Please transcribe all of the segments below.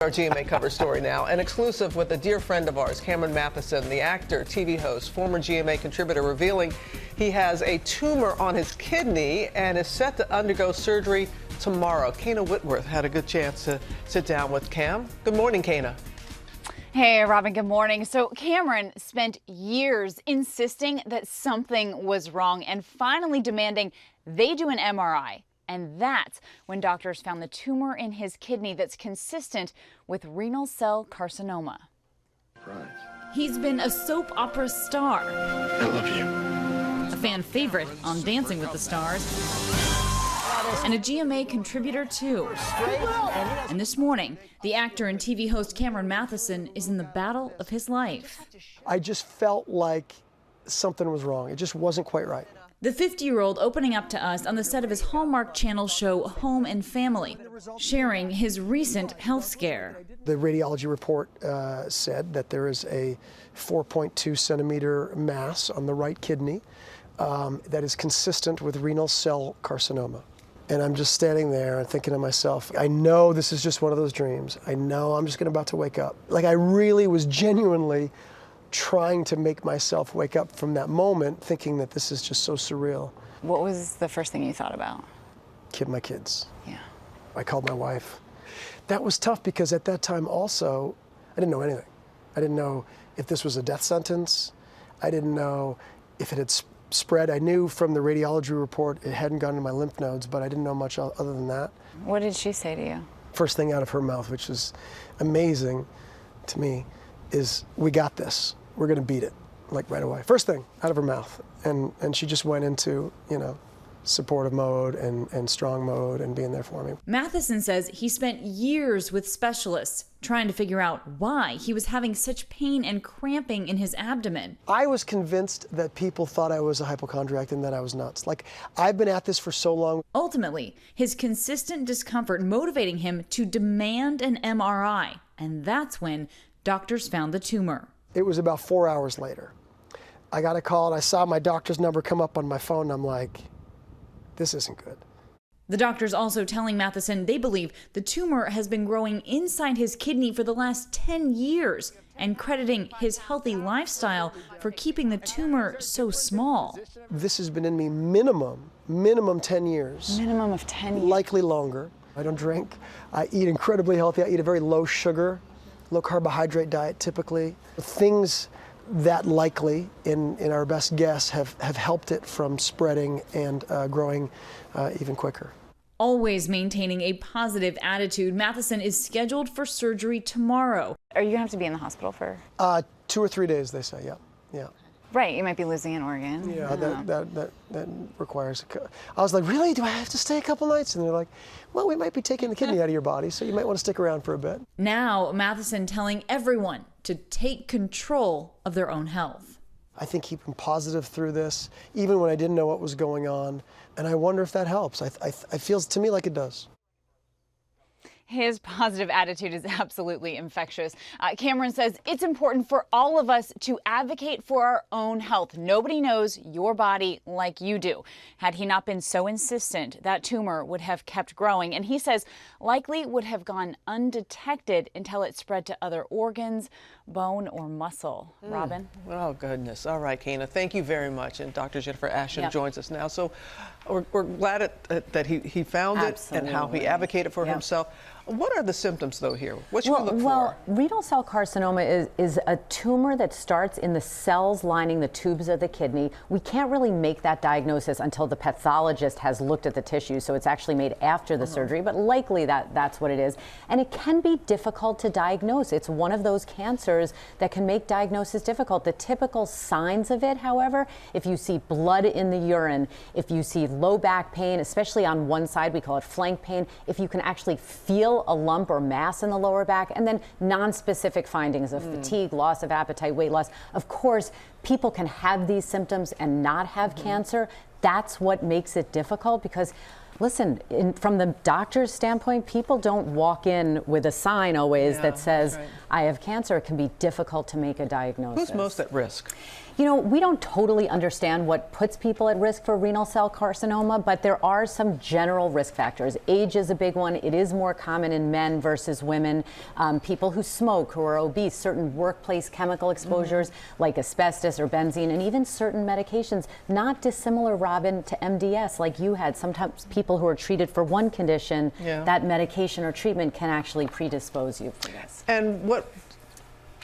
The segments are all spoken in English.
Our GMA cover story now, an exclusive with a dear friend of ours, Cameron Mathison, the actor, TV host, former GMA contributor, revealing he has a tumor on his kidney and is set to undergo surgery tomorrow. Kana Whitworth had a good chance to sit down with Cam. Good morning, Kana. Hey, Robin, good morning. So Cameron spent years insisting that something was wrong and finally demanding they do an MRI. And that's when doctors found the tumor in his kidney that's consistent with renal cell carcinoma. Right. He's been a soap opera star. I love you. A fan favorite on Dancing with the Stars. And a GMA contributor, too. And this morning, the actor and TV host Cameron Mathison is in the battle of his life. I just felt like something was wrong. It just wasn't quite right. The 50-year-old opening up to us on the set of his Hallmark Channel show Home and Family, sharing his recent health scare. The radiology report said that there is a 4.2 centimeter mass on the right kidney that is consistent with renal cell carcinoma. And I'm just standing there and thinking to myself, I know this is just one of those dreams. I know I'm just about to wake up. Like, I really was genuinely trying to make myself wake up from that moment, thinking that this is just so surreal. What was the first thing you thought about? My kids. Yeah. I called my wife. That was tough because at that time also, I didn't know anything. I didn't know if this was a death sentence. I didn't know if it had spread. I knew from the radiology report it hadn't gone to my lymph nodes, but I didn't know much other than that. What did she say to you? First thing out of her mouth, which is amazing to me, is, "We got this. We're going to beat it," like right away. First thing out of her mouth. And she just went into, supportive mode and strong mode and being there for me. Mathison says he spent years with specialists trying to figure out why he was having such pain and cramping in his abdomen. I was convinced that people thought I was a hypochondriac and that I was nuts. Like, I've been at this for so long. Ultimately, his consistent discomfort motivating him to demand an MRI. And that's when doctors found the tumor. It was about 4 hours later. I got a call and I saw my doctor's number come up on my phone and I'm like, this isn't good. The doctors also telling Mathison they believe the tumor has been growing inside his kidney for the last 10 years and crediting his healthy lifestyle for keeping the tumor so small. This has been in me minimum 10 years. Minimum of 10 years. Likely longer. I don't drink. I eat incredibly healthy. I eat a very low sugar, low carbohydrate diet typically. Things that likely, in our best guess, have helped it from spreading and growing even quicker. Always maintaining a positive attitude, Mathison is scheduled for surgery tomorrow. Are you going to have to be in the hospital for? 2 or 3 days, they say, yeah. Right, you might be losing an organ. Yeah, that requires I was like, really? Do I have to stay a couple nights? And they're like, well, we might be taking the kidney out of your body, so you might want to stick around for a bit. Now, Mathison telling everyone to take control of their own health. I think keeping positive through this, even when I didn't know what was going on, and I wonder if that helps. It feels to me like it does. His positive attitude is absolutely infectious. Cameron says it's important for all of us to advocate for our own health. Nobody knows your body like you do. Had he not been so insistent, that tumor would have kept growing, and he says likely would have gone undetected until it spread to other organs, bone, or muscle. Robin? Oh, goodness. All right, Kana, thank you very much. And Dr. Jennifer Ashton joins us now. So we're glad that he found it and how he advocated for himself. What are the symptoms, though, here? What should we look for? Well, renal cell carcinoma is a tumor that starts in the cells lining the tubes of the kidney. We can't really make that diagnosis until the pathologist has looked at the tissue, so it's actually made after the surgery, but likely that's what it is. And it can be difficult to diagnose. It's one of those cancers that can make diagnosis difficult. The typical signs of it, however, if you see blood in the urine, if you see low back pain, especially on one side, we call it flank pain, if you can actually feel a lump or mass in the lower back, and then non-specific findings of fatigue, loss of appetite, weight loss. Of course, people can have these symptoms and not have cancer. That's what makes it difficult, because Listen, from the doctor's standpoint, people don't walk in with a sign always that says, I have cancer. It can be difficult to make a diagnosis. Who's most at risk? You know, we don't totally understand what puts people at risk for renal cell carcinoma, but there are some general risk factors. Age is a big one. It is more common in men versus women. People who smoke, who are obese, certain workplace chemical exposures like asbestos or benzene, and even certain medications, not dissimilar, Robin, to MDS like you had. Sometimes people who are treated for one condition, that medication or treatment can actually predispose you for this. And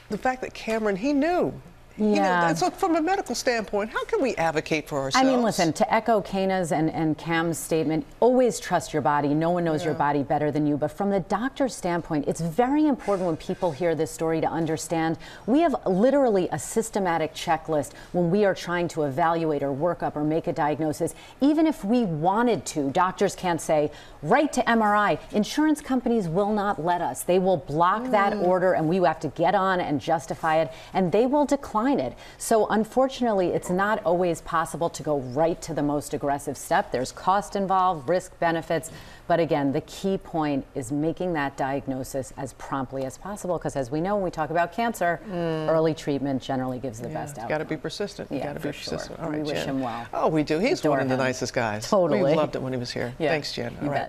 the fact that Cameron, he knew. Yeah. And so from a medical standpoint, how can we advocate for ourselves? I mean, listen, to echo Kana's and Cam's statement, always trust your body. No one knows your body better than you. But from the doctor's standpoint, it's very important when people hear this story to understand we have literally a systematic checklist when we are trying to evaluate or work up or make a diagnosis. Even if we wanted to, doctors can't say, right to MRI. Insurance companies will not let us. They will block that order, and we have to get on and justify it, and they will decline it. So unfortunately, it's not always possible to go right to the most aggressive step. There's cost involved, risk, benefits. But again, the key point is making that diagnosis as promptly as possible, because as we know, when we talk about cancer, early treatment generally gives the best outcome. Got to be persistent. Yeah, got to be persistent. Sure. All right, we wish Jen. him well. Oh, we do. He's Adore one of the him. nicest guys. Totally. We loved it when he was here. Yeah, Thanks, Jen. All you right. bet.